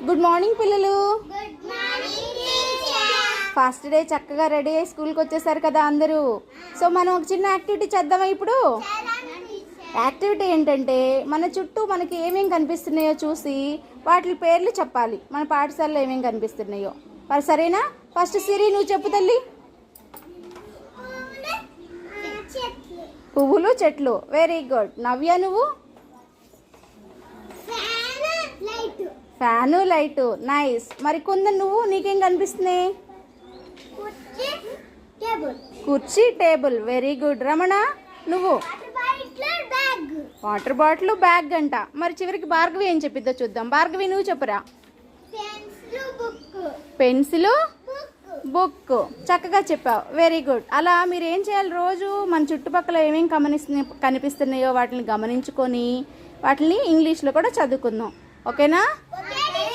Good morning పిల్లలు. Good morning teacher. First day చక్కగా ready అయ్యి స్కూల్కి వచ్చేసారు కదా అందరూ. సో మనం ఒక చిన్న యాక్టివిటీ చేద్దామా ఇప్పుడు? యాక్టివిటీ ఏంటంటే మన చుట్టూ మనకి ఏమేమి కనిపిస్తున్నాయో చూసి వాటి పేర్లు చెప్పాలి. మన పాఠశాలలో ఏమేమి కనిపిస్తున్నాయో. మరి సరేనా? ఫస్ట్ సిరి నువ్వు చెప్పు తల్లి. పువ్వులు చెట్లు. Very good. నవ్య నువ్వు? Fan light. నైస్. మరి కుందన్ నువ్వు? నీకేం కనిపిస్తున్నాయి? కుర్చీ టేబుల్. Very good. రమణ నువ్వు? వాటర్ బాటిల్ బ్యాగ్ అంట. మరి చివరికి భార్గవి ఏం చెప్పిద్దో చూద్దాం. భార్గవి నువ్వు చెప్పురా. Pencil book. చక్కగా చెప్పావు. Very good. అలా మీరు ఏం చేయాలి, రోజు మన చుట్టుపక్కల ఏమేమి కనిపిస్తున్నాయో వాటిని గమనించుకొని వాటిని ఇంగ్లీష్లో కూడా చదువుకుందాం. ఓకేనా?